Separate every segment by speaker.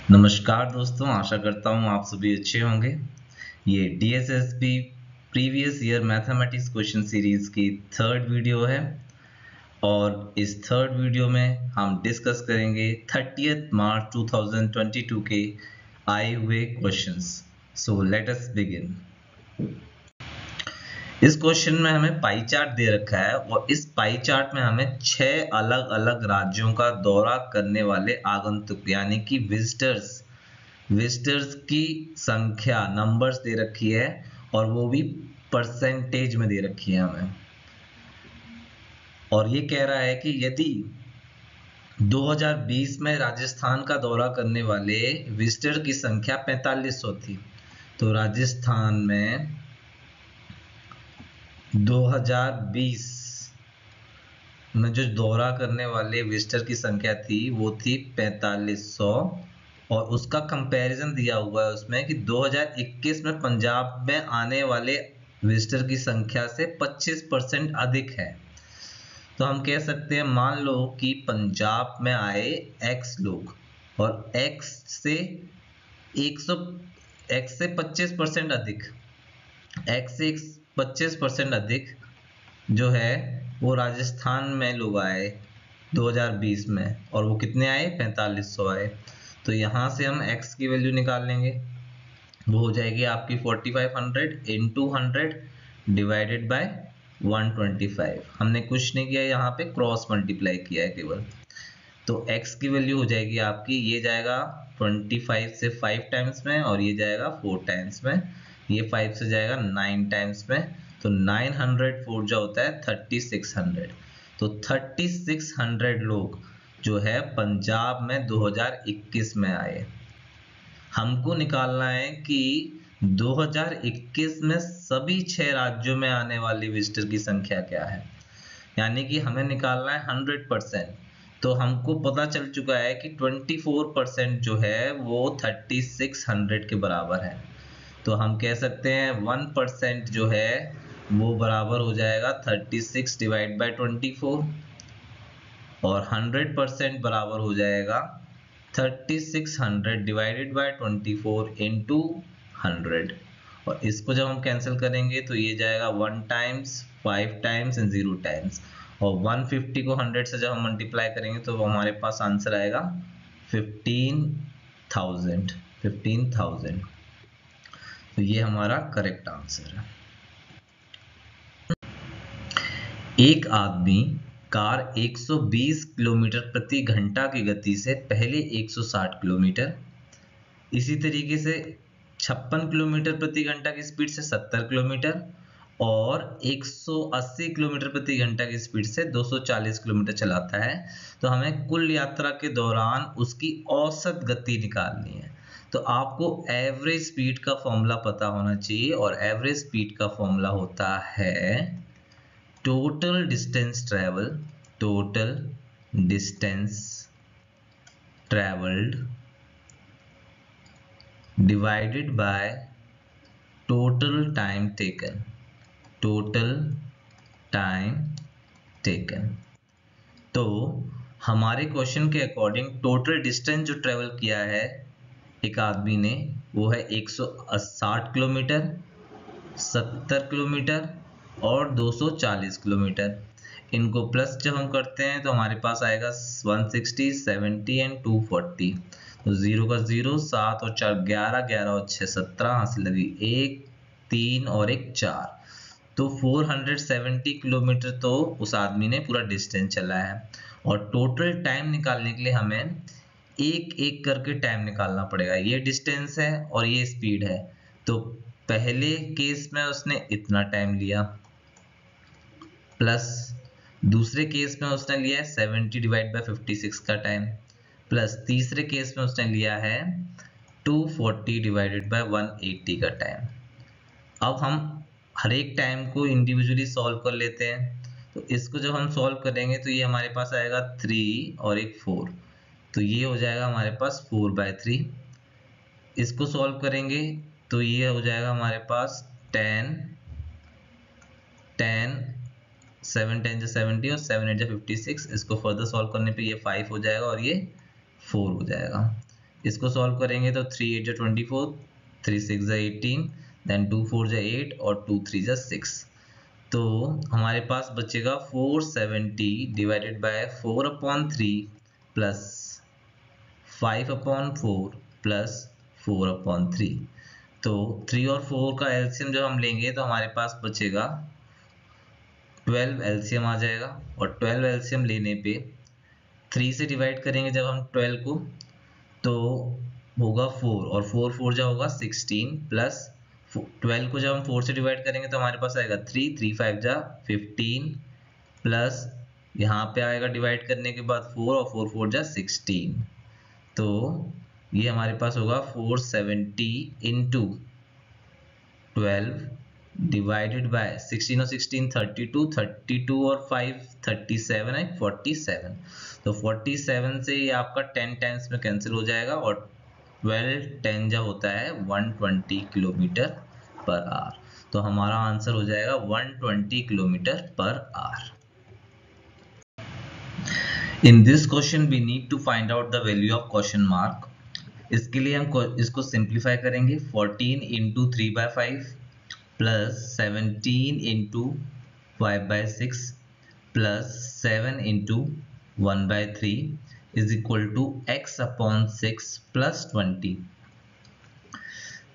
Speaker 1: नमस्कार दोस्तों, आशा करता हूँ आप सभी अच्छे होंगे। ये DSSP previous year mathematics question series की थर्ड वीडियो है और इस थर्ड वीडियो में हम डिस्कस करेंगे 30 मार्च 2022 के आए हुए questions. So let us begin. इस क्वेश्चन में हमें पाई चार्ट दे रखा है और इस पाई चार्ट में हमें 6 अलग अलग राज्यों का दौरा करने वाले आगंतुक यानी कि विजिटर्स की संख्या नंबर्स दे रखी है और वो भी परसेंटेज में दे रखी है हमें। और ये कह रहा है कि यदि 2020 में राजस्थान का दौरा करने वाले विजिटर की संख्या 4500 थी, तो राजस्थान में 2020 में जो दौरा करने वाले विजिटर की संख्या थी वो थी 4500 और उसका कंपैरिजन दिया हुआ है उसमें कि 2021 में पंजाब में आने वाले विजिटर की संख्या से 25% अधिक है। तो हम कह सकते हैं, मान लो कि पंजाब में आए x लोग और x से 25% अधिक, x से 25% अधिक जो है वो राजस्थान में लोग आए 2020 में और वो कितने आए, 4500 आए। तो यहाँ से हम x की वैल्यू निकाल लेंगे, वो हो जाएगी आपकी 4500 इंटू 100 डिवाइडेड बाय 125। हमने कुछ नहीं किया, यहाँ पे क्रॉस मल्टीप्लाई किया है केवल। तो x की वैल्यू हो जाएगी आपकी, ये जाएगा 25 से 5 टाइम्स में और ये जाएगा 4 टाइम्स में, ये 5 से जाएगा 9 टाइम्स में। तो 904 जो होता है 3600। तो 3600 लोग जो है पंजाब में 2021 में आए। हमको निकालना है कि 2021 में सभी 6 राज्यों में आने वाली विजिटर की संख्या क्या है, यानी कि हमें निकालना है 100%। तो हमको पता चल चुका है कि 24% जो है वो 3600 के बराबर है। तो हम कह सकते हैं 1% जो है वो बराबर हो जाएगा 36 डिवाइड बाय 24 और 100% बराबर हो जाएगा 3600 डिवाइडेड बाय 24 इंटू 100। और इसको जब हम कैंसिल करेंगे तो ये जाएगा 1 टाइम्स, 5 टाइम्स एंड 0 टाइम्स। और 150 को 100 से जब हम मल्टीप्लाई करेंगे तो हमारे पास आंसर आएगा 15,000। तो ये हमारा करेक्ट आंसर है। एक आदमी कार 120 किलोमीटर प्रति घंटा की गति से पहले 160 किलोमीटर, इसी तरीके से 56 किलोमीटर प्रति घंटा की स्पीड से 70 किलोमीटर और 180 किलोमीटर प्रति घंटा की स्पीड से 240 किलोमीटर चलाता है। तो हमें कुल यात्रा के दौरान उसकी औसत गति निकालनी है। तो आपको एवरेज स्पीड का फॉर्मूला पता होना चाहिए और एवरेज स्पीड का फॉर्मूला होता है total distance travelled divided by total time taken. तो हमारे क्वेश्चन के अकॉर्डिंग टोटल डिस्टेंस जो ट्रेवल किया है एक आदमी ने वो है 160 किलोमीटर, 70 किलोमीटर और 240 किलोमीटर। इनको प्लस जब हम करते हैं तो हमारे पास आएगा 160, 70 एंड 240। तो 0 का 0, 7 और 4 11, 11 और 6 17, हासिल लगी 1, 3 और 1 4। तो 470 किलोमीटर तो उस आदमी ने पूरा डिस्टेंस चला है। और टोटल टाइम निकालने के लिए हमें एक एक करके टाइम निकालना पड़ेगा। ये डिस्टेंस है और ये स्पीड है। तो पहले केस में उसने इतना टाइम लिया, प्लस दूसरे केस में उसने लिया है 70 डिवाइड बाय 56 का टाइम, प्लस तीसरे केस में उसने लिया है 240 डिवाइडेड बाय 180 का टाइम। अब हम हर एक टाइम को इंडिविजुअली सॉल्व कर लेते हैं। तो इसको जब हम सॉल्व करेंगे तो ये हमारे पास आएगा 3 और एक 4। तो ये हो जाएगा हमारे पास 4/3। इसको सॉल्व करेंगे तो ये हो जाएगा हमारे पास 10, 7 10 जो 70 और 7 8 जो 56। इसको फर्दर सॉल्व करने पे ये 5 हो जाएगा और ये 4 हो जाएगा। इसको सॉल्व करेंगे तो 3 8 जा 24, 3 6 जा 18, देन 2 4 जा 8 और 2 3 जा 6। तो हमारे पास बचेगा 470 डिवाइडेड बाय 4/3 प्लस 5/4 प्लस 4/3। तो 3 और 4 का एलसीएम जब हम लेंगे तो हमारे पास बचेगा 12 एलसीएम आ जाएगा, और 12 एलसीएम लेने पे 3 से डिवाइड करेंगे जब हम 12 को तो होगा 4, और 4 4 जा होगा 16 प्लस 12 को जब हम 4 से डिवाइड करेंगे तो हमारे पास आएगा 3 3 5 जा 15 प्लस यहाँ पे आएगा डिवाइड करने के बाद 4 और 4 4 जा 16। तो ये हमारे पास होगा 470 इंटू 12 डिवाइडेड बाय 16 और 16 32, 32 और 5 37 है 47। तो 47 से ये आपका 10 टाइम्स में कैंसिल हो जाएगा, और 12 10 जा होता है 120 किलोमीटर पर आवर। तो हमारा आंसर हो जाएगा 120 kilometre per hour. In this question we need to find out the value of question mark. इसके लिए हम इसको सिंप्लीफाई करेंगे। 14 into 3/5 plus 17 into 5/6 plus 7 into 1/3 is equal to x/6 plus 20।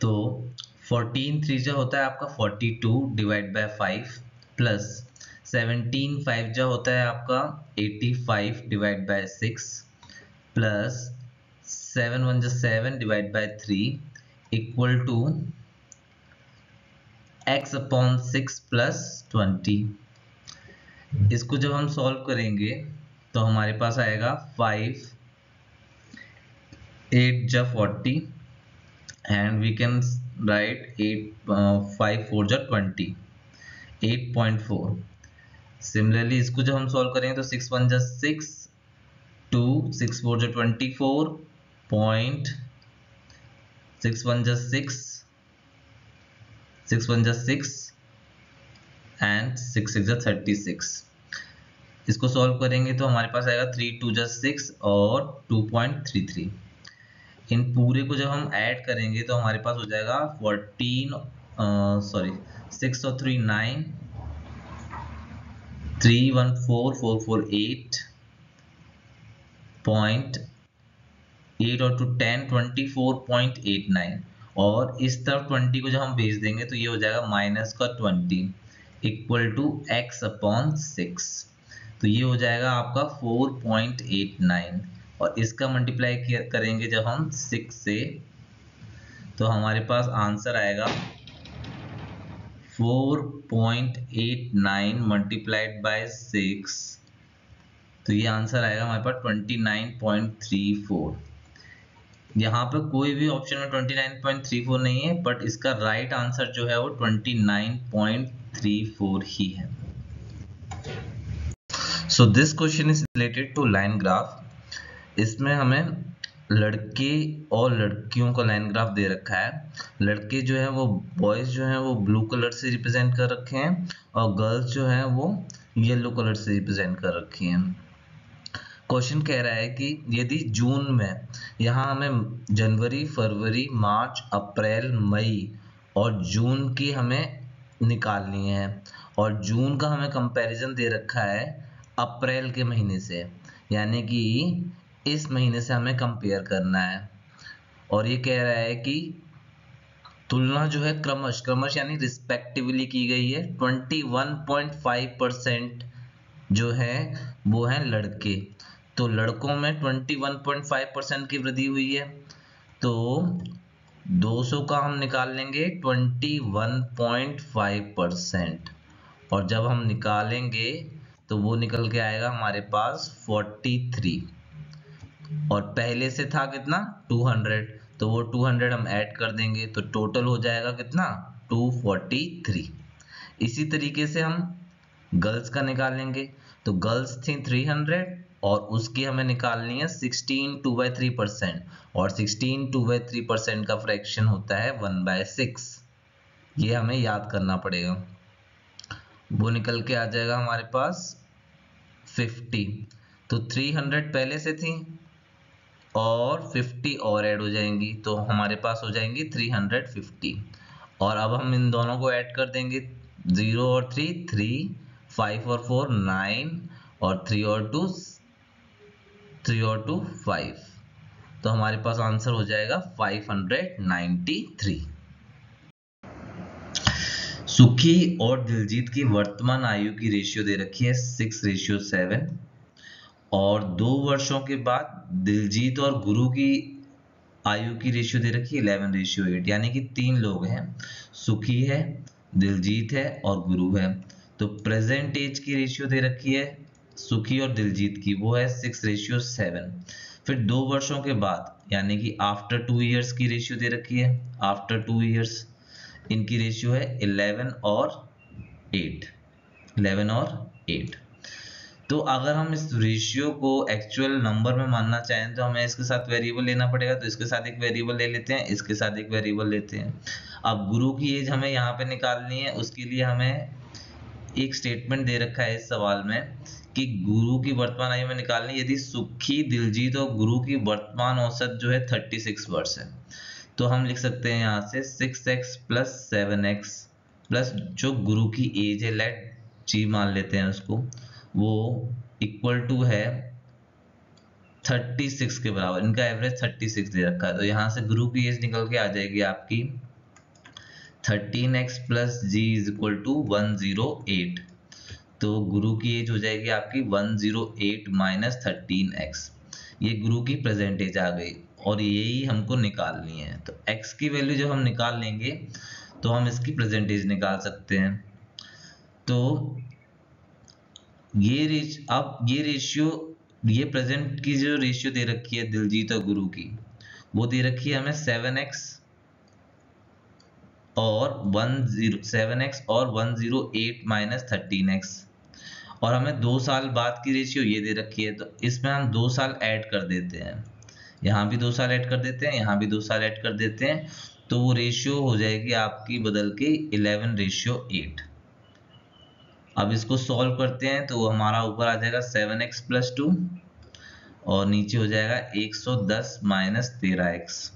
Speaker 1: तो 14 3 जा होता है आपका 42 डिवाइड बाय 5 प्लस 17 5 जा होता है आपका 85 डिवाइड बाय 6 प्लस 7 1 जा 7 divide by 3 equal to x/6 plus 20। इसको जब हम सॉल्व करेंगे तो हमारे पास आएगा 5 8 जा 40 and we can write 5 4 जा 20, 8.4। सिमिलरली इसको जब हम सॉल्व करेंगे तो 6 1 जा 6, 2 6 4 जा 24 पॉइंट, 6 1 जा 6, 6 1 जा 6 एंड 6 6 जा 36। इसको सॉल्व करेंगे तो हमारे पास आएगा 3 2 जा 6 और 2.33। इन पूरे को जब हम ऐड करेंगे तो हमारे पास हो जाएगा 6 और 3 9, 3 1 4 4 4 8 और 2 10 24.89। और इस तरफ 20 को जब हम भेज देंगे तो ये हो जाएगा माइनस का 20 इक्वल टू x/6। तो ये हो जाएगा आपका 4.89, और इसका मल्टीप्लाई करेंगे जब हम 6 से तो हमारे पास आंसर आएगा 4.89 मल्टीप्लाइड बाय 6। तो ये आंसर आएगा हमारे पास 29.34। यहाँ पे कोई भी ऑप्शन में 29.34 नहीं है, बट इसका राइट आंसर जो है वो 29.34 ही है। So this question is related to line graph. इसमें हमें लड़के और लड़कियों का लाइन ग्राफ दे रखा है। लड़के जो है वो बॉयज जो है वो ब्लू कलर से रिप्रेजेंट कर रखे हैं, और गर्ल्स जो है वो येलो कलर से रिप्रेजेंट कर रखी हैं। क्वेश्चन कह रहा है कि यदि जून में यहाँ हमें जनवरी फरवरी मार्च अप्रैल मई और जून की हमें निकालनी है, और जून का हमें कंपैरिजन दे रखा है अप्रैल के महीने से, यानी कि इस महीने से हमें कंपेयर करना है। और ये कह रहा है कि तुलना जो है क्रमश यानी रिस्पेक्टिवली की गई है। 21.5% जो है वो है लड़के, तो लड़कों में 21.5% की वृद्धि हुई है। तो 200 का हम निकाल लेंगे 21.5%, और जब हम निकालेंगे तो वो निकल के आएगा हमारे पास 43, और पहले से था कितना 200, तो वो 200 हम ऐड कर देंगे तो टोटल हो जाएगा कितना 243। इसी तरीके से हम गर्ल्स का निकालेंगे, तो गर्ल्स थी 300 और उसकी हमें निकालनी है 16 2/3%, और 16 2/3% का फ्रैक्शन होता है 1/6। ये हमें याद करना पड़ेगा। वो निकल के आ जाएगा हमारे पास 50। तो 300 पहले से थी, और 50 और ऐड हो जाएंगी, तो हमारे पास हो जाएंगी 350। और अब हम इन दोनों को ऐड कर देंगे, 0 और 3 3, 5 और 4 9, और 3 और 2 5। तो हमारे पास आंसर हो जाएगा 593। सुखी और दिलजीत की वर्तमान आयु की रेशियो दे रखी है 6:7, और 2 वर्षों के बाद दिलजीत और गुरु की आयु की रेशियो दे रखी है 11:8, यानी कि 3 लोग हैं, सुखी है, दिलजीत है और गुरु है। तो प्रेजेंट एज की रेशियो दे रखी है सुखी और दिलजीत की, वो है 6:7। फिर 2 वर्षों के बाद यानी कि आफ्टर 2 इयर्स की रेशियो दे रखी है, आफ्टर 2 इयर्स इनकी रेशियो है 11 और 8। तो अगर हम इस रेशियो को एक्चुअल नंबर में मानना चाहें तो हमें इसके साथ वेरिएबल लेना पड़ेगा, तो इसके साथ एक वेरिएबल ले लेते हैं, इसके साथ एक वेरिएबल लेते हैं। अब गुरु की एज हमें यहाँ पे निकालनी है, उसके लिए हमें एक स्टेटमेंट दे रखा है इस सवाल में कि गुरु की वर्तमान आयु में निकालनी, यदि सुखी, दिलजीत और गुरु की वर्तमान औसत जो है 36 वर्ष है, तो हम लिख सकते हैं यहाँ से 6x + 7x प्लस जो गुरु की एज है, लेट जी मान लेते हैं उसको, वो इक्वल टू है 36 के बराबर। इनका एवरेज 36 दे रखा है, तो यहाँ से गुरु की एज निकल के आ जाएगी आपकी 13x + g = 108। तो गुरु की एज हो जाएगी आपकी 108 - 13x। ये गुरु की प्रेजेंट एज आ गई और यही हमको निकालनी है। तो x की वैल्यू जब हम निकाल लेंगे तो हम इसकी प्रेजेंट एज निकाल सकते हैं। तो ये रेशियो, ये प्रेजेंट की जो रेशियो दे रखी है दिलजीत और गुरु की, वो दे रखी है हमें 7x और 108 - 13x, और हमें 2 साल बाद की रेशियो ये दे रखी है, तो इसमें हम 2 साल ऐड कर देते हैं, यहाँ भी 2 साल ऐड कर देते हैं, यहाँ भी 2 साल ऐड कर देते हैं, तो वो रेशियो हो जाएगी आपकी बदल के 11:8। अब इसको सॉल्व करते हैं तो हमारा ऊपर आ जाएगा 7x + 2 और नीचे हो जाएगा 110 - 13x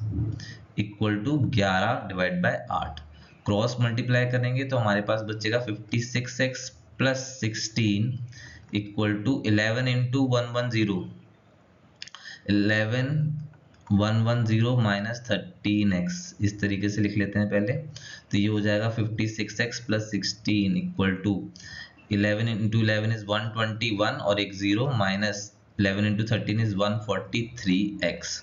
Speaker 1: = 11/8। क्रॉस मल्टीप्लाई करेंगे तो हमारे पास बचेगा 56x + 16 = 11 × 110 - 13x। इस तरीके से लिख लेते हैं पहले, तो ये हो जाएगा 56x + 16 = 11 × 11 is 121 और एक 0 - 11 × 13 is 143x।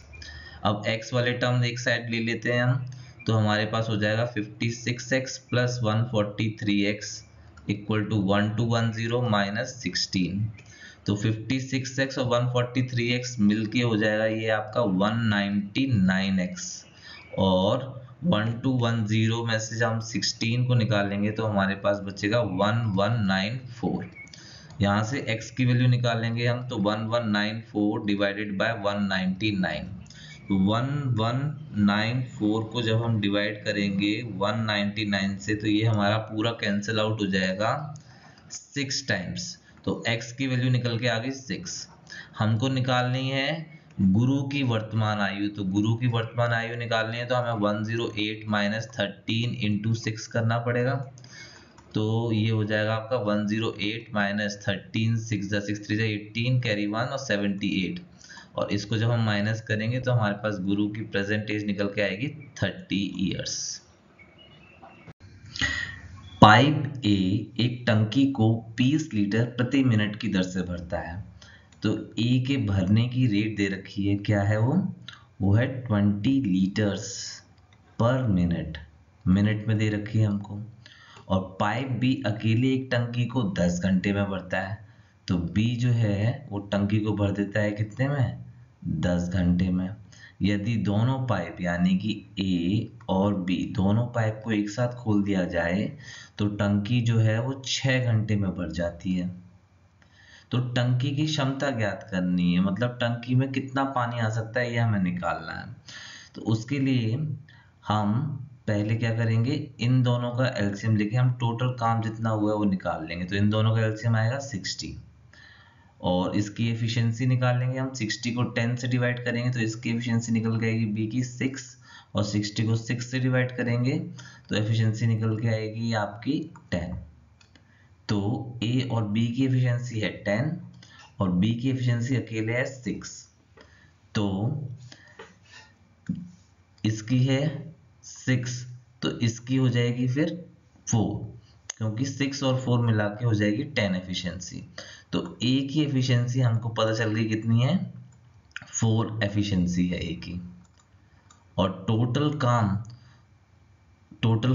Speaker 1: अब x वाले टर्म एक साइड ले लेते हैं हम, तो हमारे पास हो जाएगा 56x + 143x = 1210 - 16। तो 56x और 143x मिलके हो जाएगा ये आपका 199x, और 1210 में से जब हम 16 को निकालेंगे तो हमारे पास बचेगा 1194। यहाँ से x की वैल्यू निकालेंगे हम, तो 1194 डिवाइडेड बाय 199। 1194 को जब हम डिवाइड करेंगे 199 से, तो ये हमारा पूरा कैंसिल आउट हो जाएगा 6 टाइम्स। तो x की वैल्यू निकल के आ गई 6। हमको निकालनी है गुरु की वर्तमान आयु, तो गुरु की वर्तमान आयु निकालनी है तो हमें 108 - 13 × 6 करना पड़ेगा। तो ये हो जाएगा आपका 108 - 13, 6 × 6 3 × 18, कैरी 1 और 78। और इसको जब हम माइनस करेंगे तो हमारे पास गुरु की प्रेजेंट एज निकल के आएगी 30 इयर्स। पाइप ए एक टंकी को 20 लीटर प्रति मिनट की दर से भरता है। तो ए के भरने की रेट दे रखी है, क्या है वो है 20 लीटर्स पर मिनट, मिनट में दे रखी है हमको। और पाइप बी अकेले एक टंकी को 10 घंटे में भरता है। तो बी जो है वो टंकी को भर देता है कितने में, 10 घंटे में। यदि दोनों पाइप यानी कि ए और बी दोनों पाइप को एक साथ खोल दिया जाए तो टंकी जो है वो 6 घंटे में भर जाती है। तो टंकी की क्षमता ज्ञात करनी है, मतलब टंकी में कितना पानी आ सकता है ये हमें निकालना है। तो उसके लिए हम पहले क्या करेंगे, इन दोनों का एलसीएम लेके हम टोटल काम जितना हुआ है वो निकाल लेंगे। तो इन दोनों का एलसीएम आएगा 60, और इसकी एफिशिएंसी निकालेंगे हम। 60 को 10 से डिवाइड करेंगे तो इसकी एफिशिएंसी निकल के आएगी बी की 6, और 60 को 6 से डिवाइड करेंगे तो एफिशिएंसी निकल के आएगी आपकी 10। तो ए और बी की एफिशिएंसी है 10 और बी की एफिशिएंसी अकेले है 6, तो इसकी है 6 तो इसकी हो जाएगी फिर 4, क्योंकि 6 और 4 मिला के हो जाएगी 10 एफिशिएंसी। तो ए की एफिशिएंसी हमको पता चल गई कितनी है, 4 एफिशिएंसी है ए की। और टोटल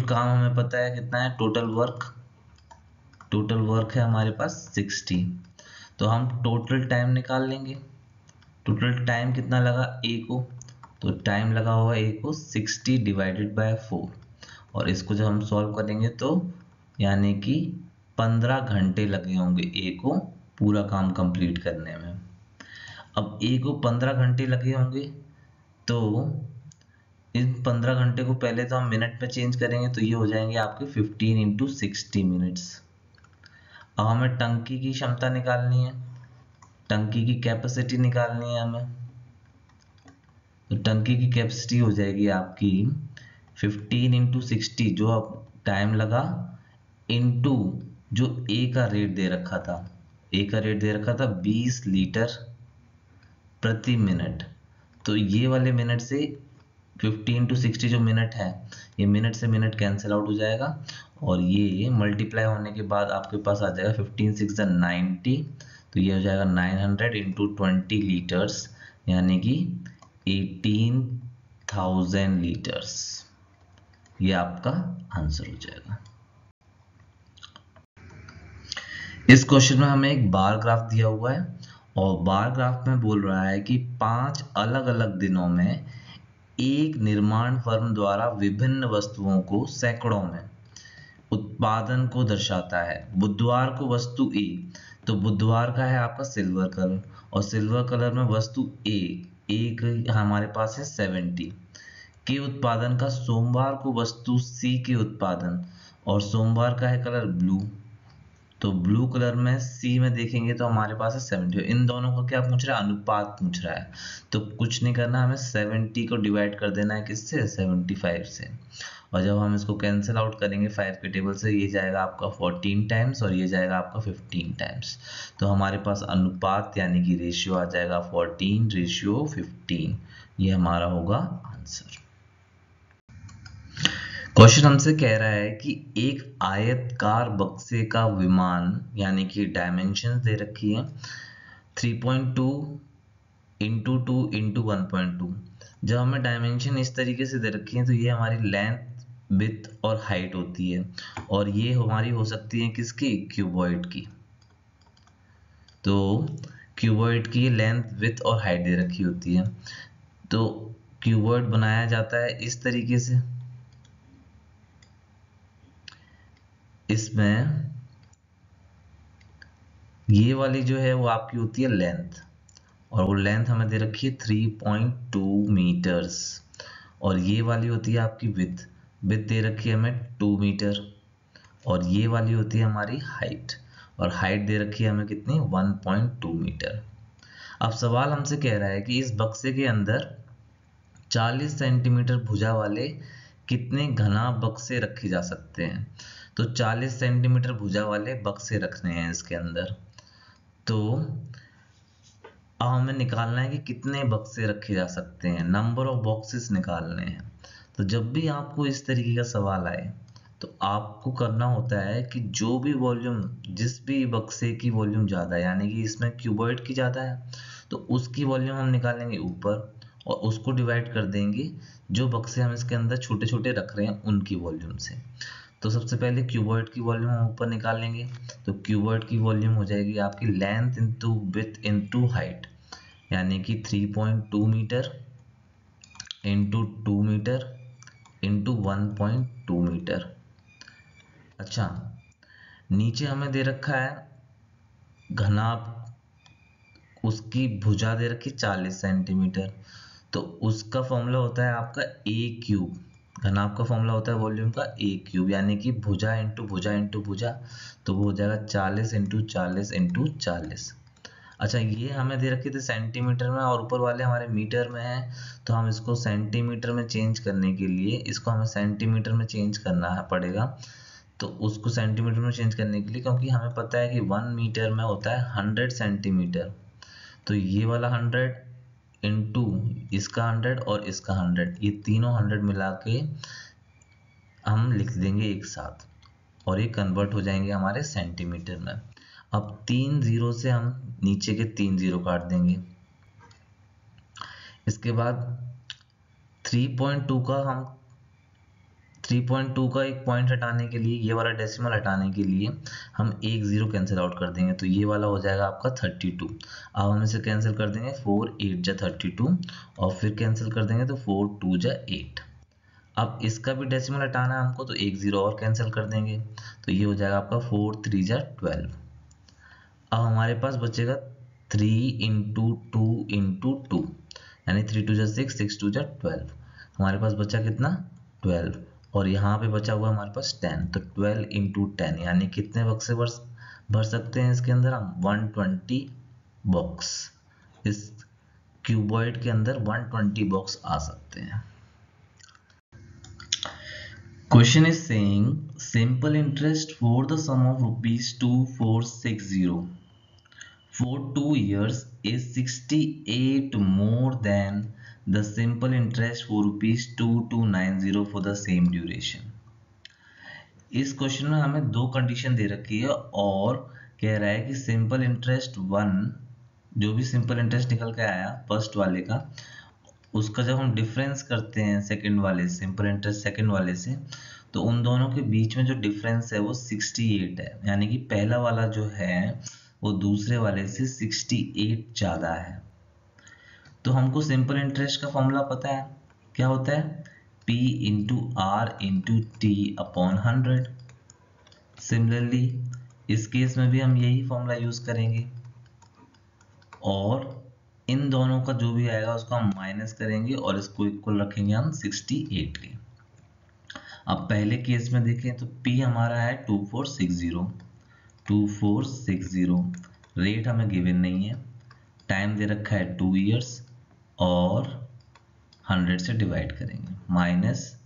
Speaker 1: काम हमें पता है कितना है, टोटल वर्क है हमारे पास 60। तो हम टोटल टाइम निकाल लेंगे। टोटल टाइम कितना लगा ए को, तो टाइम लगा हुआ ए को 60 डिवाइडेड बाय 4, और इसको जब हम सॉल्व करेंगे तो यानी कि 15 घंटे लगे होंगे ए को पूरा काम कंप्लीट करने में। अब ए को 15 घंटे लगे होंगे तो इन 15 घंटे को पहले तो हम मिनट में चेंज करेंगे तो ये हो जाएंगे आपके 15 इंटू 60 मिनट्स। अब हमें टंकी की क्षमता निकालनी है, टंकी की कैपेसिटी निकालनी है हमें। तो टंकी की कैपेसिटी हो जाएगी आपकी 15 इंटू 60 जो अब टाइम लगा, इंटू जो ए का रेट दे रखा था, ए का रेट दे रखा था 20 लीटर प्रति मिनट। तो ये वाले मिनट से 15 इंटू 60 जो मिनट है, ये मिनट से मिनट कैंसिल आउट हो जाएगा, और ये मल्टीप्लाई होने के बाद आपके पास आ जाएगा 15 6 90, तो ये हो जाएगा 900 इंटू 20 लीटर्स, यानी कि 18,000 लीटर्स। ये आपका आंसर हो जाएगा। इस क्वेश्चन में हमें एक बार ग्राफ दिया हुआ है, और बार ग्राफ में बोल रहा है कि 5 अलग अलग दिनों में एक निर्माण फर्म द्वारा विभिन्न वस्तुओं को सैकड़ों में उत्पादन को दर्शाता है। बुधवार को वस्तु ए, तो बुधवार का है आपका सिल्वर कलर, और सिल्वर कलर में वस्तु ए एक हमारे पास है 70 के उत्पादन का। सोमवार को वस्तु सी के उत्पादन, और सोमवार का है कलर ब्लू, तो ब्लू कलर में सी में देखेंगे तो हमारे पास है 70। इन दोनों का क्या पूछ रहा है, अनुपात पूछ रहा है। तो कुछ नहीं करना, हमें 70 को डिवाइड कर देना है किससे, 75 से, और जब हम इसको कैंसिल आउट करेंगे 5 के टेबल से, ये जाएगा आपका 14 टाइम्स और ये जाएगा आपका 15 टाइम्स। तो हमारे पास अनुपात यानी कि रेशियो आ जाएगा 14:15, ये हमारा होगा आंसर। क्वेश्चन हमसे कह रहा है कि एक आयतकार बक्से का विमान यानी कि डायमेंशन दे रखी है 3.2 इंटू 2 इंटू 1.2। जब हमें डायमेंशन इस तरीके से दे रखी है तो ये हमारी लेंथ, विड्थ और हाइट होती है, और ये हमारी हो सकती है किसकी, क्यूबॉइड की। तो क्यूबॉइड की लेंथ, विड्थ और हाइट दे रखी होती है। तो क्यूबॉइड बनाया जाता है इस तरीके से, इसमें ये वाली जो है वो आपकी होती है लेंथ, और वो लेंथ हमें दे रखी है 3.2 मीटर्स, और ये वाली होती है आपकी विड्थ, विड्थ दे रखी है हमें 2 मीटर, और ये वाली होती है हमारी हाइट, और हाइट दे रखी है हमें कितनी, 1.2 मीटर। अब सवाल हमसे कह रहा है कि इस बक्से के अंदर 40 सेंटीमीटर भुजा वाले कितने घना बक्से रखे जा सकते हैं। तो 40 सेंटीमीटर भुजा वाले बक्से रखने हैं इसके अंदर। तो अब हमें निकालना है कि कितने बक्से रखे जा सकते हैं, नंबर ऑफ बॉक्सेस निकालने हैं। तो जब भी आपको इस तरीके का सवाल आए तो आपको करना होता है कि जो भी वॉल्यूम, जिस भी बक्से की वॉल्यूम ज़्यादा है, यानी कि इसमें क्यूबॉइड की ज़्यादा है तो उसकी वॉल्यूम हम निकालेंगे ऊपर, और उसको डिवाइड कर देंगे जो बक्से हम इसके अंदर छोटे छोटे रख रहे हैं उनकी वॉल्यूम से। तो सबसे पहले क्यूबॉइड की वॉल्यूम हम ऊपर निकालेंगे, तो क्यूबॉइड की वॉल्यूम हो जाएगी आपकी length into width into height, यानी कि 3.2 metre into 2 metre into 1.2 metre. अच्छा, नीचे हमें दे रखा है घना, उसकी भुजा दे रखी 40 सेंटीमीटर, तो उसका फॉर्मूला होता है आपका ए क्यूब। घनाभ का फॉर्मूला होता है वॉल्यूम का ए क्यूब, यानी कि भुजा इंटू भुजा इंटू भुजा, तो वो हो जाएगा 40 इंटू 40 इंटू 40। अच्छा, ये हमें दे रखी थी सेंटीमीटर में और ऊपर वाले हमारे मीटर में है, तो हम इसको सेंटीमीटर में चेंज करने के लिए इसको हमें सेंटीमीटर में चेंज करना है पड़ेगा। तो उसको सेंटीमीटर में चेंज करने के लिए, क्योंकि हमें पता है कि 1 मीटर में होता है 100 सेंटीमीटर, तो ये वाला 100 इंटू इसका 100 और इसका 100, ये तीनों 100 मिला के हम लिख देंगे एक साथ और ये कन्वर्ट हो जाएंगे हमारे सेंटीमीटर में। अब 3 जीरो से हम नीचे के 3 जीरो काट देंगे। इसके बाद 3.2 का एक पॉइंट हटाने के लिए, ये वाला डेसिमल हटाने के लिए हम एक जीरो कैंसिल आउट कर देंगे, तो ये वाला हो जाएगा आपका 32। अब हम इसे कैंसिल कर देंगे, 4 8 जा 32 और फिर कैंसिल कर देंगे तो 4 2 जा 8। अब इसका भी डेसिमल हटाना है हमको, तो एक जीरो और कैंसिल कर देंगे, तो ये हो जाएगा आपका 4 3 जा 12। अब हमारे पास बचेगा 3 इंटू 2 इंटू 2, यानी 3 2 जा 6 6 2 जा 12। हमारे पास बचा कितना, 12, और यहाँ पे बचा हुआ हमारे पास 10, तो 12 इंटू 10 यानी कितने बक्से भर सकते हैं इसके अंदर हम, 120 बॉक्स। इस क्यूबॉइड के अंदर 120 बॉक्स आ सकते हैं। Question is saying simple interest for the sum of rupees 2460 for 2 years is 68 more than the simple interest for rupees 2290 for the same duration. इस क्वेश्चन में हमें दो कंडीशन दे रखी है और कह रहा है कि सिंपल इंटरेस्ट 1, जो भी सिंपल इंटरेस्ट निकल के आया फर्स्ट वाले का, उसका जब हम डिफरेंस करते हैं सेकंड वाले सिंपल इंटरेस्ट सेकंड वाले से, तो उन दोनों के बीच में जो डिफरेंस है वो 68 है, यानी कि पहला वाला जो है वो दूसरे वाले से 68 ज़्यादा है। तो हमको सिंपल इंटरेस्ट का फॉर्मूला पता है, क्या होता है, P into R into T upon 100। Similarly इस केस में भी हम यही फॉर्मूला यूज करेंगे और इन दोनों का जो भी आएगा उसको हम माइनस करेंगे और इसको इक्वल रखेंगे हम 68 के। अब पहले केस में देखें तो P हमारा है 2460, रेट हमें गिवन नहीं है, टाइम दे रखा है 2 इयर्स और 100 से डिवाइड करेंगे, माइनस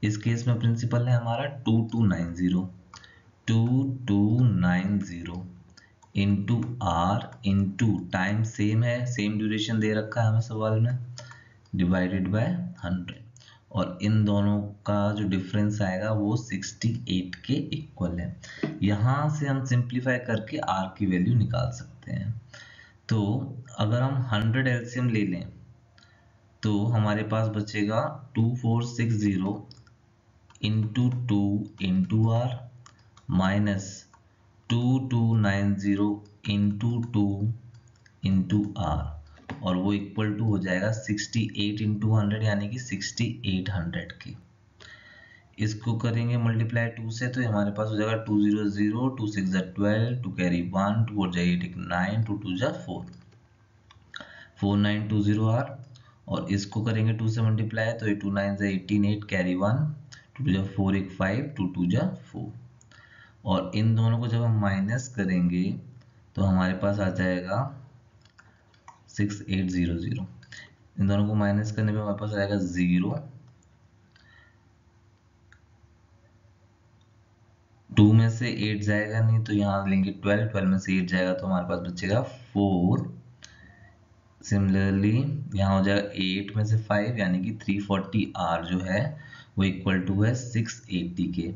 Speaker 1: इस केस में प्रिंसिपल है हमारा 2290 into R into time same है, सेम ड्यूरेशन दे रखा है हमें सवाल में, डिवाइडेड बाय 100, और इन दोनों का जो डिफरेंस आएगा वो 68 के इक्वल है। यहाँ से हम सिंप्लीफाई करके r की वैल्यू निकाल सकते हैं। तो अगर हम 100 एलसीएम ले लें तो हमारे पास बचेगा 2460 into 2 into R minus 2290 into 2 into R, और वो इक्वल टू हो जाएगा 68 इंटू 100 यानी कि 6800 के। इसको करेंगे मल्टीप्लाई 2 से तो हमारे पास हो जाएगा 200, 2 6 जा 12, 2 कैरी 1, 2 4 जा 8, 9, 2 2 जा 4, 4920 आर, और इसको करेंगे 2 से मल्टीप्लाई तो 2 9 जा 18, 8 कैरी 1, 2 2 जा 4, 1 5, 2 2 जा 4, और इन दोनों को जब हम माइनस करेंगे तो हमारे पास आ जाएगा 6800। इन दोनों को माइनस करने पे हमारे पास आएगा 0, 2 में से 8 जाएगा नहीं तो यहाँ लेंगे 12, 12 में से 8 जाएगा तो हमारे पास बचेगा 4। सिमिलरली यहाँ हो जाएगा 8 में से 5 यानी कि 340 आर जो है वो इक्वल टू है 680 के,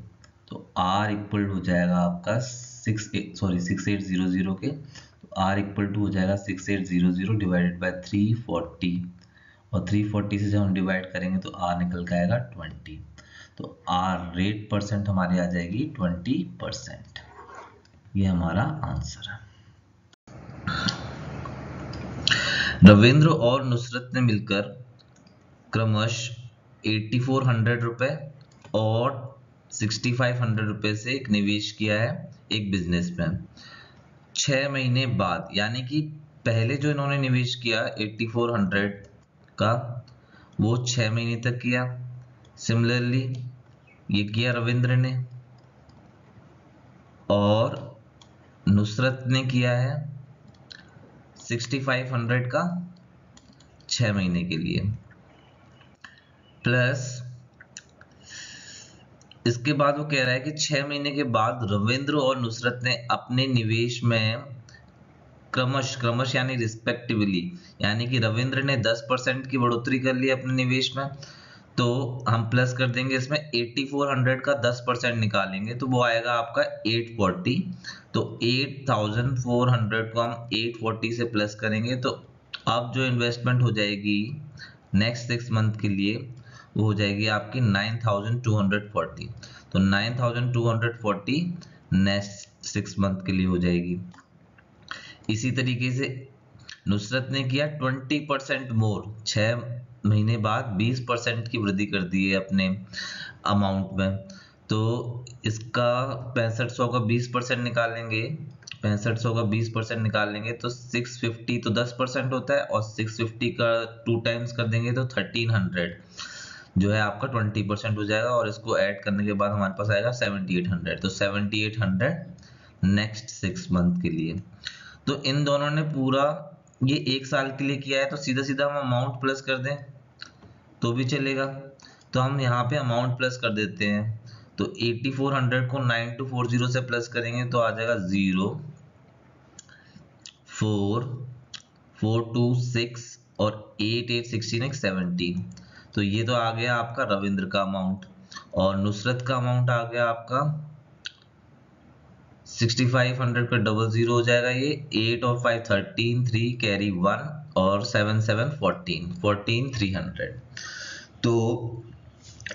Speaker 1: तो R इक्वल हो जाएगा आपका 6800 के, तो R इक्वल टू हो जाएगा 6800 डिवाइडेड बाय 340, और 340 से जब हम डिवाइड करेंगे तो R निकल के आएगा 20, तो R रेट परसेंट हमारी आ जाएगी 20%। ये हमारा आंसर है। रविंद्र और नुसरत ने मिलकर क्रमशः 8400 रुपए और 6500 रुपए से एक निवेश किया है एक बिजनेस में। 6 महीने बाद, यानी कि पहले जो इन्होंने निवेश किया 8400 का वो 6 महीने तक किया। सिमिलरली ये किया रविंद्र ने, और नुसरत ने किया है 6500 का 6 महीने के लिए, प्लस इसके बाद वो कह रहा है कि 6 महीने के बाद रविंद्र और नुसरत ने अपने निवेश में क्रमश यानी रिस्पेक्टिवली, यानी कि रविंद्र ने 10% की बढ़ोतरी कर ली अपने निवेश में, तो हम प्लस कर देंगे इसमें 8400 का 10% निकालेंगे तो वो आएगा आपका 840। तो 8400 को हम 840 से प्लस करेंगे तो अब जो इन्वेस्टमेंट हो जाएगी नेक्स्ट 6 मंथ के लिए वो हो जाएगी आपकी 9240। तो 9240 नेक्स्ट 6 मंथ के लिए हो जाएगी। इसी तरीके से नुसरत ने किया 20% मोर, 6 महीने बाद 20% की वृद्धि कर दी है अपने अमाउंट में, तो इसका 6500 का 20% निकालेंगे, 6500 का 20% निकालेंगे तो 650 तो 10% होता है और 650 का 2 टाइम्स कर देंगे तो 1300 जो है आपका 20% हो जाएगा, और इसको ऐड करने के बाद हमारे पास आएगा 7800। तो 7800 नेक्स्ट 6 मंथ के लिए। तो इन दोनों ने पूरा ये 1 साल के लिए किया है तो सीधा सीधा हम अमाउंट प्लस कर दें तो भी चलेगा। तो हम यहाँ पे अमाउंट प्लस कर देते हैं, तो 8400 को 9240 से प्लस करेंगे तो आ जाएगा 0 4 426 और 8 8 16 17। तो ये तो आ गया आपका रविंद्र का अमाउंट, और नुसरत का अमाउंट आ गया आपका 6500 का 00 हो जाएगा, ये 8 और 5 13 3 कैरी 1 और 7 7 14 14 300। तो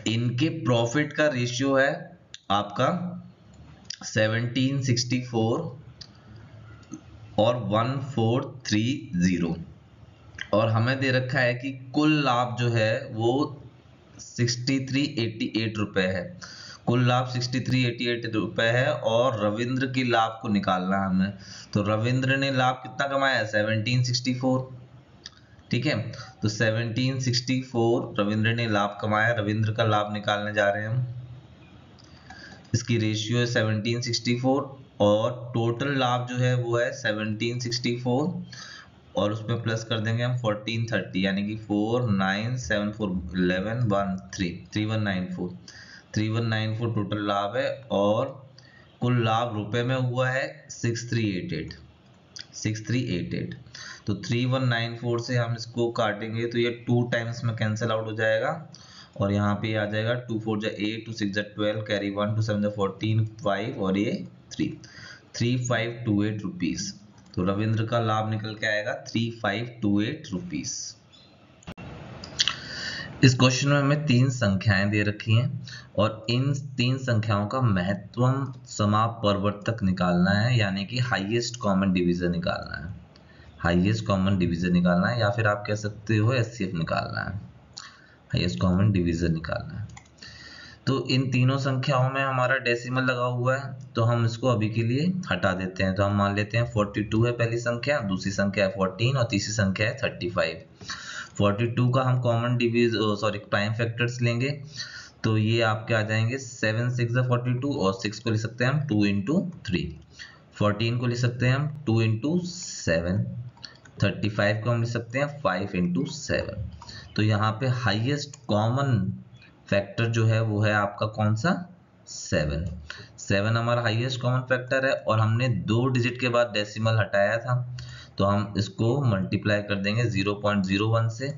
Speaker 1: इनके प्रॉफिट का रेशियो है आपका 1764 और 1430, और हमें दे रखा है कि कुल लाभ जो है वो 6388 रुपए है, कुल लाभ 6388 रुपए है, और रविंद्र की लाभ को निकालना है हमें। तो रविंद्र ने लाभ कितना कमाया, 1764, ठीक है। तो 1764 रविंद्र ने लाभ कमाया, रविंद्र का लाभ निकालने जा रहे हैं हम। इसकी रेशियो है 1764 और टोटल लाभ जो है वो है 1764, और उसमें प्लस कर देंगे हम 1430, यानी कि 4974 11 13 3194 3194 टोटल लाभ है, और कुल लाभ रुपए में हुआ है 6388। तो 3194 से हम इसको काटेंगे तो ये 2 टाइम्स में कैंसिल आउट हो जाएगा, और यहाँ पे आ जाएगा 2 4 जा 8 2 6 जा 12 कैरी 1 2 7 जा 14 5 और ये 3 3528 रुपीस। तो रविंद्र का लाभ निकल के आएगा 3528 रुपीस। इस क्वेश्चन में हमें 3 संख्याएं दे रखी हैं और इन 3 संख्याओं का महत्तम समापवर्तक निकालना है, यानी कि हाईएस्ट कॉमन डिवीजर निकालना है, हाईएस्ट कॉमन डिवीजर निकालना है, या फिर आप कह सकते हो एचसीएफ निकालना है, हाईएस्ट कॉमन डिवीजर निकालना है। तो इन तीनों संख्याओं में हमारा डेसिमल लगा हुआ है तो हम इसको अभी के लिए हटा देते हैं। तो हम मान लेते हैं 42 है पहली संख्या, दूसरी संख्या है 14 और तीसरी संख्या है 35। 42 का हम कॉमन प्राइम फैक्टर्स लेंगे तो ये आपके आ जाएंगे 7 6 42, और 6 को लिख सकते हैं हम 2 into 3, 14 को लिख सकते हैं हम 2 into 7, 35 को हम लिख सकते हैं 5 into 7। तो यहाँ पे हाईएस्ट कॉमन फैक्टर जो है वो है आपका कौन सा, 7 हमारा हाईएस्ट कॉमन फैक्टर है, और हमने 2 डिजिट के बाद डेसिमल हटाया था तो हम इसको मल्टीप्लाई कर देंगे 0.01 से,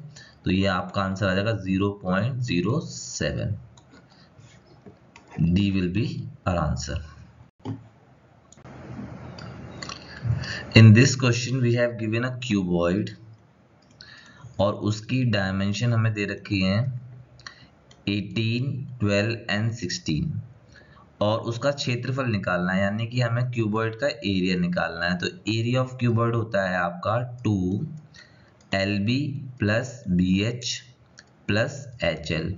Speaker 1: तो ये आपका आंसर आ जाएगा 0.07। D will be our answer. In this question we have given a cuboid और उसकी डायमेंशन हमें दे रखी है 18 12 एंड 16, और उसका क्षेत्रफल निकालना है, यानी कि हमें क्यूबॉइड का एरिया निकालना है। तो एरिया ऑफ क्यूबॉइड होता है आपका 2 LB plus BH plus HL।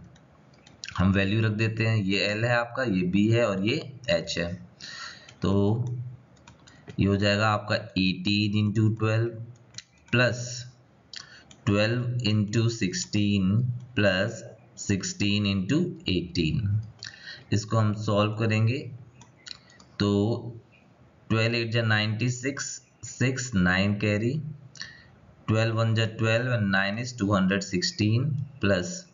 Speaker 1: हम वैल्यू रख देते हैं, ये L है आपका, ये B है और ये H है। तो ये हो जाएगा आपका 18 into 12 plus 12 into 16 plus 16 into 18। इसको हम सॉल्व करेंगे तो 12 8 जा 96, 6 9 कैरी 12 1 जा 12 and 9 is 216 प्लस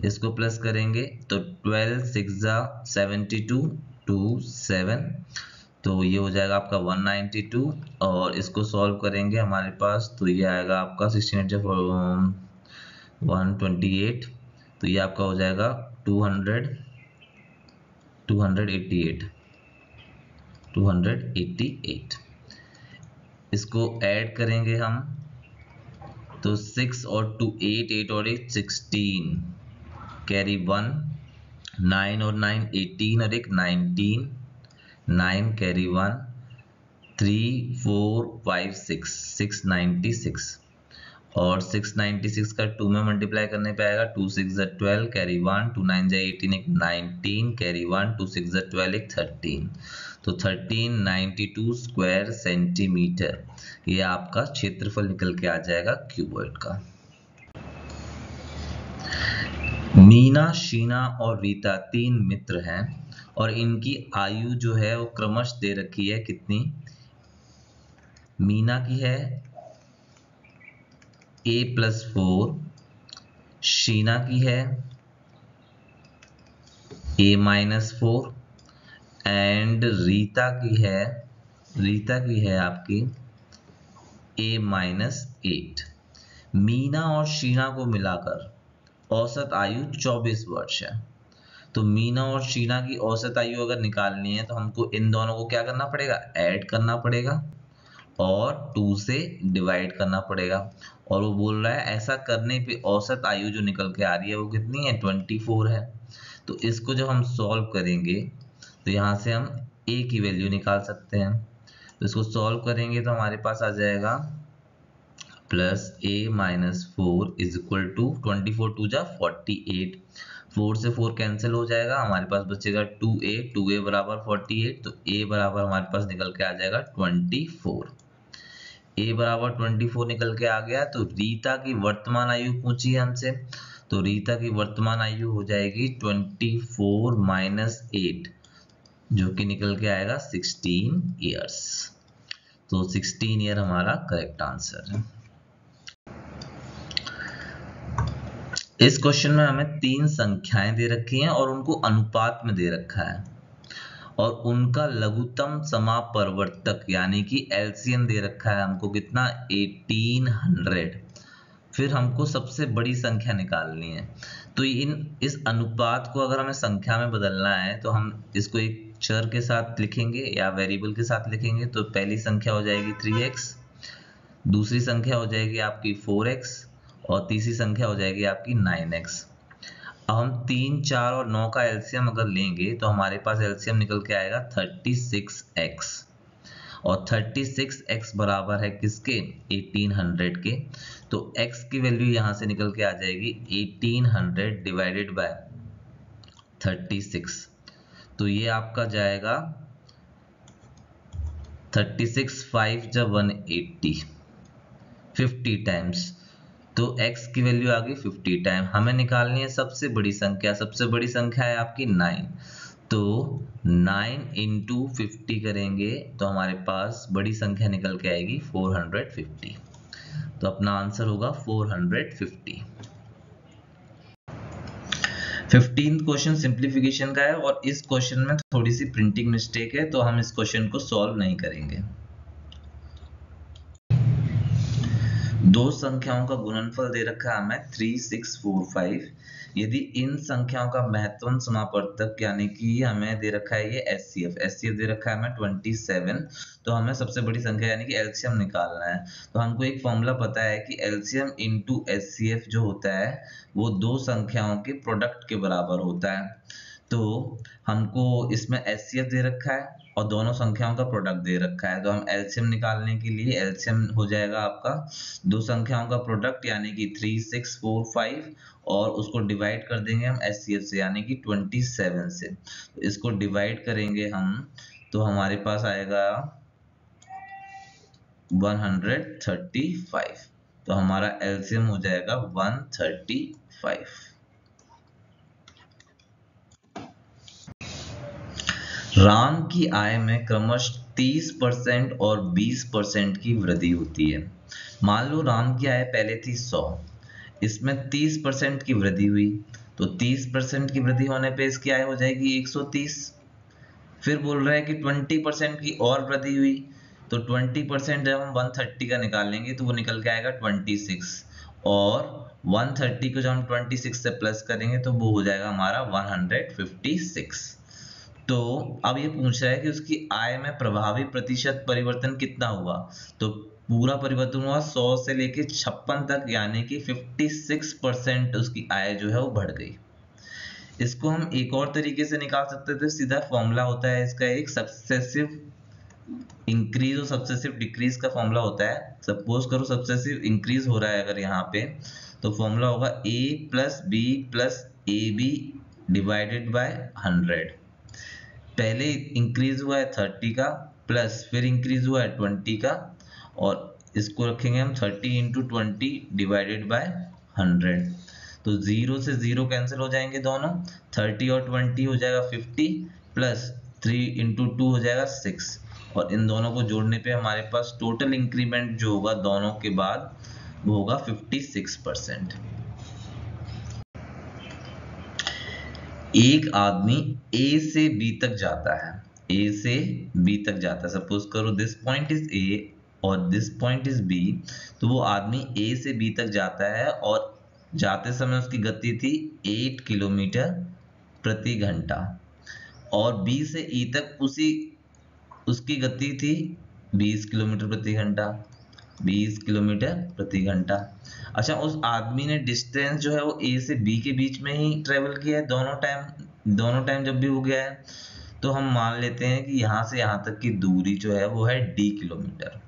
Speaker 1: इसको प्लस करेंगे तो 12 6 जा 72 27 तो ये हो जाएगा आपका 192 और इसको सॉल्व करेंगे हमारे पास तो ये आएगा आपका 16 128 तो ये आपका हो जाएगा 288 इसको ऐड करेंगे हम तो 6 और 2 8 और 8 16 कैरी 1 9 और 9 18 और एक 19 9 कैरी 1 3 4 5 6 696 और 696 का 2 में मल्टीप्लाई करने पे आएगा 2 6 जा 12 कैरी 1 2 9 जा 18 एक 19 कैरी 1 2 6 जा 12 एक 13 तो 1392 स्क्वायर सेंटीमीटर ये आपका क्षेत्रफल निकल के आ जाएगा क्यूबॉइड का। मीना, शीना और रीता 3 मित्र हैं और इनकी आयु जो है वो क्रमश दे रखी है कितनी। मीना की है a+4, शीना की है a-4 एंड रीता की है आपकी a-8। मीना और शीना को मिलाकर औसत आयु 24 वर्ष है। तो मीना और शीना की औसत आयु अगर निकालनी है तो हमको इन दोनों को क्या करना पड़ेगा, ऐड करना पड़ेगा और 2 से डिवाइड करना पड़ेगा। और वो बोल रहा है ऐसा करने पे औसत आयु जो निकल के आ रही है वो कितनी है, 24 है। तो इसको जब हम सॉल्व करेंगे तो यहाँ से हम a की वैल्यू निकाल सकते हैं। तो इसको सॉल्व करेंगे तो हमारे पास आ जाएगा plus a-4 is equal to 24 2 जा 48 4 से 4 कैंसिल हो जाएगा, हमारे पास बचेगा 2a बराबर 48 तो a बराबर हमारे पास निकल के आ जाएगा 24। a बराबर 24 निकल के आ गया। तो रीता की वर्तमान आयु पूछी है हमसे, तो रीता की वर्तमान आयु हो जाएगी 24 माइनस 8 जो कि निकल के आएगा 16 ईयर्स। तो 16 ईयर हमारा करेक्ट आंसर है। इस क्वेश्चन में हमें 3 संख्याएं दे रखी हैं और उनको अनुपात में दे रखा है और उनका लघुत्तम समापवर्तक यानी कि एलसीएम दे रखा है हमको कितना, 1800। फिर हमको सबसे बड़ी संख्या निकालनी है। तो इस अनुपात को अगर हमें संख्या में बदलना है तो हम इसको एक चर के साथ लिखेंगे या वेरिएबल के साथ लिखेंगे। तो पहली संख्या हो जाएगी 3x, दूसरी संख्या हो जाएगी आपकी 4x और तीसरी संख्या हो जाएगी आपकी 9x। अब हम 3 4 और 9 का एलसीएम अगर लेंगे तो हमारे पास एलसीएम निकल के आएगा 36x और 36x बराबर है किसके, 1800 के। तो x की वैल्यू यहां से निकल के आ जाएगी 1800 डिवाइडेड बाय 36। तो ये आपका जाएगा 36 5 जब 180 50 टाइम्स। तो x की वैल्यू आ गई 50 टाइम। हमें निकालनी है सबसे बड़ी संख्या, सबसे बड़ी संख्या है आपकी 9। तो 9 इंटू 50 करेंगे तो हमारे पास बड़ी संख्या निकल के आएगी 450। तो अपना आंसर होगा 450। 15th क्वेश्चन सिंप्लीफिकेशन का है और इस क्वेश्चन में थोड़ी सी प्रिंटिंग मिस्टेक है तो हम इस क्वेश्चन को सॉल्व नहीं करेंगे। दो संख्याओं का गुणनफल दे रखा है हमें 3 6 4 5। यदि इन संख्याओं का महत्तम समापवर्तक यानी कि हमें दे रखा है ये एचसीएफ दे रखा है हमें 27। तो हमें सबसे बड़ी संख्या यानी कि एलसीएम निकालना है। तो हमको एक फॉर्मूला पता है कि एलसीएम इंटू एचसीएफ जो होता है वो दो संख्याओं के प्रोडक्ट के बराबर होता है। तो हमको इसमें एचसीएफ दे रखा है और दोनों संख्याओं का प्रोडक्ट दे रखा है। तो हम एलसीएम निकालने के लिए एलसीएम हो जाएगा आपका दो संख्याओं का प्रोडक्ट यानी कि 3 6 4 5 और उसको डिवाइड कर देंगे हम एचसीएफ से यानी कि 27 से। तो इसको डिवाइड करेंगे हम तो हमारे पास आएगा 135। तो हमारा एलसीएम हो जाएगा 135। राम की आय में क्रमशः 30% और 20% की वृद्धि होती है। मान लो राम की आय पहले थी 100, इसमें 30% की वृद्धि हुई, तो 30% की वृद्धि होने पे इसकी आय हो जाएगी 130। फिर बोल रहा है कि 20% की और वृद्धि हुई, तो 20% जब हम 130 का निकालेंगे तो वो निकल के आएगा 26, और 130 को जब हम 26 से प्लस करेंगे तो वो हो जाएगा हमारा 156। तो अब ये पूछ रहा है कि उसकी आय में प्रभावी प्रतिशत परिवर्तन कितना हुआ, तो पूरा परिवर्तन हुआ 100 से लेके 56 तक, यानी कि 56% उसकी आय जो है वो बढ़ गई। इसको हम एक और तरीके से निकाल सकते थे, सीधा फॉर्मूला होता है इसका एक सक्सेसिव इंक्रीज और सक्सेसिव डिक्रीज का फॉर्मूला होता है। सपोज करो सक्सेसिव इंक्रीज हो रहा है अगर यहाँ पे, तो फॉर्मूला होगा a plus B plus A B divided by 100। पहले इंक्रीज हुआ है 30 का, प्लस फिर इंक्रीज हुआ है 20 का, और इसको रखेंगे हम 30 इंटू 20 डिवाइडेड बाय 100। तो 0 से 0 कैंसिल हो जाएंगे दोनों, 30 और 20 हो जाएगा 50, प्लस 3 इंटू 2 हो जाएगा 6, और इन दोनों को जोड़ने पे हमारे पास टोटल इंक्रीमेंट जो होगा दोनों के बाद वो होगा 56%। एक आदमी A से B तक जाता है, A से B तक जाता है, सपोज करो दिस पॉइंट इज A और दिस पॉइंट इज B, तो वो आदमी A से B तक जाता है और जाते समय उसकी गति थी 8 किलोमीटर प्रति घंटा, और B से E तक उसकी गति थी 20 किलोमीटर प्रति घंटा, 20 किलोमीटर प्रति घंटा। अच्छा, उस आदमी ने डिस्टेंस जो है वो A से B के बीच में ही ट्रेवल किया है दोनों टाइम जब भी वो गया है, तो हम मान लेते हैं कि यहाँ से यहाँ तक की दूरी जो है वो है D किलोमीटर।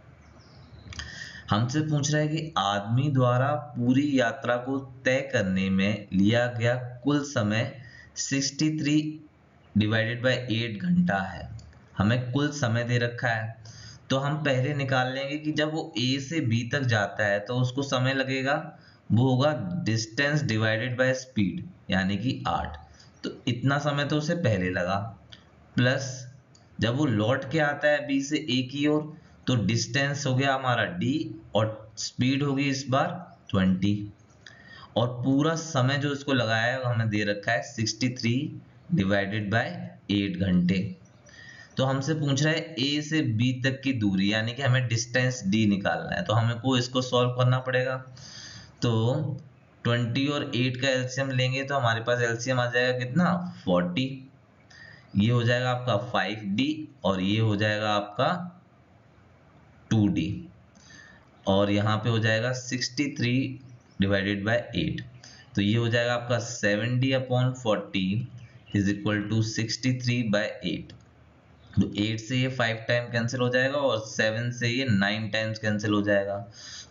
Speaker 1: हमसे पूछ रहा है कि आदमी द्वारा पूरी यात्रा को तय करने में लिया गया कुल समय 63 डिवाइडेड बाय 8 घंटा है। हमें कुल समय दे रखा है, तो हम पहले निकाल लेंगे कि जब वो A से B तक जाता है तो उसको समय लगेगा, वो होगा डिस्टेंस डिवाइडेड बाय स्पीड, यानी कि 8। तो इतना समय तो उसे पहले लगा, प्लस जब वो लौट के आता है B से A की ओर, तो डिस्टेंस हो गया हमारा D और स्पीड होगी इस बार 20, और पूरा समय जो इसको लगाया है हमें दे रखा है 63 डिवाइडेड बाय 8 घंटे। तो हमसे पूछ रहा है A से B तक की दूरी, यानी कि हमें डिस्टेंस D निकालना है, तो हमें को इसको सॉल्व करना पड़ेगा। तो 20 और 8 का एलसीएम लेंगे तो हमारे पास एलसीएम आ जाएगा कितना, 40। ये हो जाएगा आपका 5D और ये हो जाएगा आपका 2D, और यहाँ पे हो जाएगा 63 डिवाइडेड बाय 8, तो ये हो जाएगा आपका 70/40 इज इक्वल टू 63 बाय 8। तो 8 से ये 5 टाइम कैंसिल हो जाएगा और 7 से ये 9 टाइम्स कैंसिल हो जाएगा,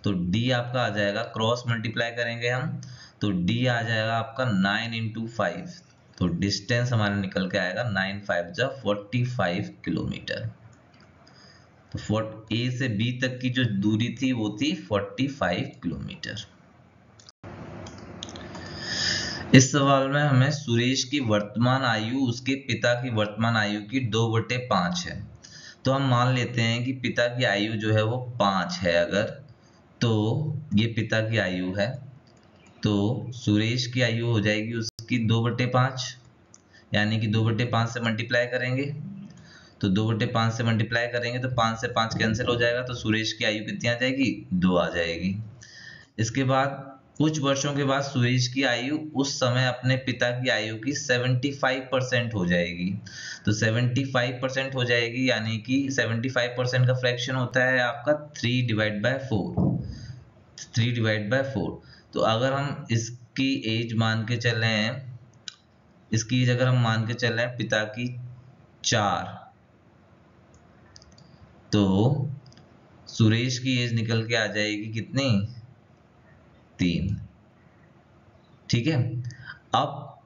Speaker 1: तो D आपका आ जाएगा, क्रॉस मल्टीप्लाई करेंगे हम, तो D आ जाएगा आपका 9 इंटू 5, तो डिस्टेंस हमारा निकल के आएगा 9 5 जा 45 किलोमीटर। तो A से B तक की जो दूरी थी वो थी 45 किलोमीटर। इस सवाल में हमें सुरेश की वर्तमान आयु उसके पिता की वर्तमान आयु की 2/5 है, तो हम मान लेते हैं कि पिता की आयु जो है वो 5 है अगर, तो ये पिता की आयु है, तो सुरेश की आयु हो जाएगी उसकी 2/5, यानी कि 2/5 से मल्टीप्लाई करेंगे, तो 2/5 से मल्टीप्लाई करेंगे तो 5 से 5 कैंसिल हो जाएगा, तो सुरेश की आयु कितनी आ जाएगी, 2 आ जाएगी। इसके बाद कुछ वर्षों के बाद सुरेश की आयु उस समय अपने पिता की आयु की 75% हो जाएगी, तो 75% हो जाएगी, यानी कि 75% का फ्रैक्शन होता है आपका 3/4। तो अगर हम इसकी एज मान के चलें, इसकी एज अगर हम मान के चलें पिता की 4, तो सुरेश की एज निकल के आ जाएगी कितनी, 3। ठीक है, अब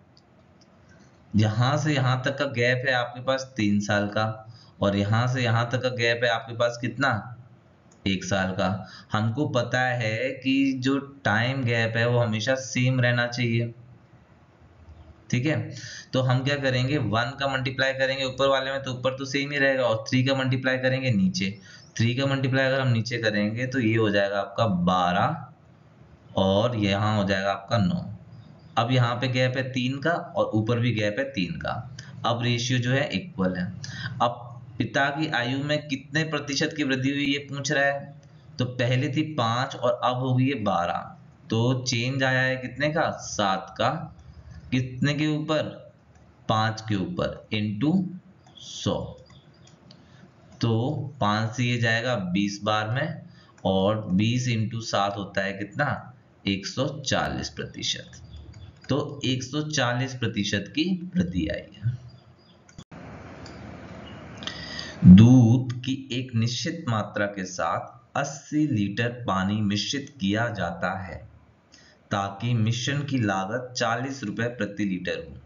Speaker 1: यहां से यहां तक का गैप है आपके पास 3 साल का, और यहां से यहां तक का गैप है आपके पास कितना, 1 साल का। हमको पता है कि जो टाइम गैप है वो हमेशा सेम रहना चाहिए, ठीक है। तो हम क्या करेंगे, 1 का मल्टीप्लाई करेंगे ऊपर वाले में, तो ऊपर तो सेम ही रहेगा, और 3 का मल्टीप्लाई करेंगे नीचे, 3 का मल्टीप्लाई अगर हम नीचे करेंगे तो ये हो जाएगा आपका 12 और यहाँ हो जाएगा आपका 9। अब यहाँ पे गैप है 3 का और ऊपर भी गैप है 3 का। अब रेशियो जो है इक्वल है। अब पिता की आयु में कितने प्रतिशत की वृद्धि हुई ये पूछ रहा है। तो पहले थी 5 और अब हो गई है 12, तो चेंज आया है कितने का, 7 का। कितने के ऊपर, 5 के ऊपर, इंटू 100। तो 5 से ये जाएगा 20 बार में, और 20 इंटू 7 होता है कितना, 140%। तो 140% की वृद्धि आई है। दूध की एक निश्चित मात्रा के साथ 80 लीटर पानी मिश्रित किया जाता है ताकि मिश्रण की लागत 40 रुपए प्रति लीटर हो।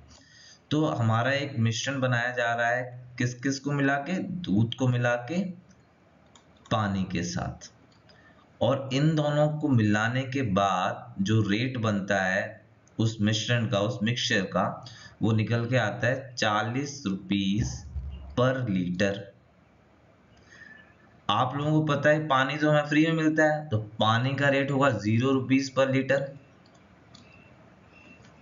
Speaker 1: तो हमारा एक मिश्रण बनाया जा रहा है किस किस को मिला के, दूध को मिला के पानी के साथ, और इन दोनों को मिलाने के बाद जो रेट बनता है उस मिश्रण का, उस मिक्सचर का, वो निकल के आता है 40 रुपीस पर लीटर। आप लोगों को पता है पानी तो हमें फ्री में मिलता है, तो पानी का रेट होगा 0 रुपीस पर लीटर।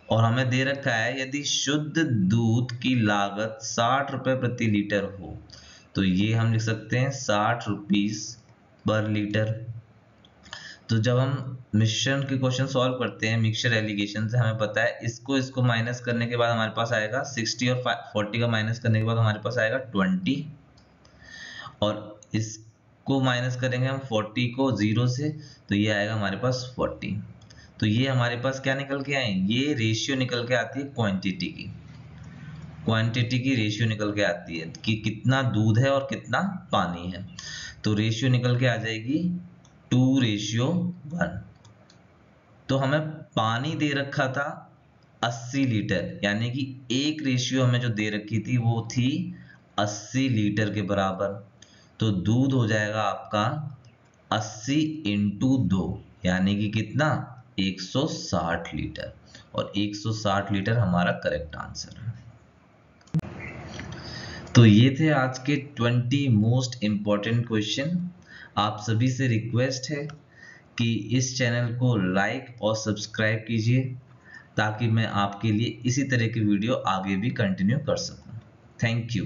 Speaker 1: और हमें दे रखा है यदि शुद्ध दूध की लागत 60 रुपए प्रति लीटर हो, तो ये हम लिख सकते हैं 60 रुपीस पर लीटर। तो जब हम मिश्रण के क्वेश्चन सॉल्व करते हैं मिक्सचर एलिगेशन से, हमें पता है इसको माइनस करने के बाद हमारे पास आएगा 60 और 40 का माइनस करने के बाद हमारे पास आएगा 20, और इसको माइनस करेंगे हम 40 को 0 से, तो ये आएगा हमारे पास 40। तो ये हमारे पास क्या निकल के आए, ये रेशियो निकल के आती है क्वांटिटी की रेशियो निकल के आती है कि कितना दूध है और कितना पानी है। तो रेशियो निकल के आ जाएगी 2:1। तो हमें पानी दे रखा था 80 लीटर, यानी कि एक रेशियो हमें जो दे रखी थी वो थी 80 लीटर के बराबर। तो दूध हो जाएगा आपका 80 इंटू 2, यानी कि कितना, 160 लीटर। और 160 लीटर हमारा करेक्ट आंसर है। तो ये थे आज के 20 मोस्ट इंपॉर्टेंट क्वेश्चन। आप सभी से रिक्वेस्ट है कि इस चैनल को लाइक और सब्सक्राइब कीजिए ताकि मैं आपके लिए इसी तरह की वीडियो आगे भी कंटिन्यू कर सकूं। Thank you.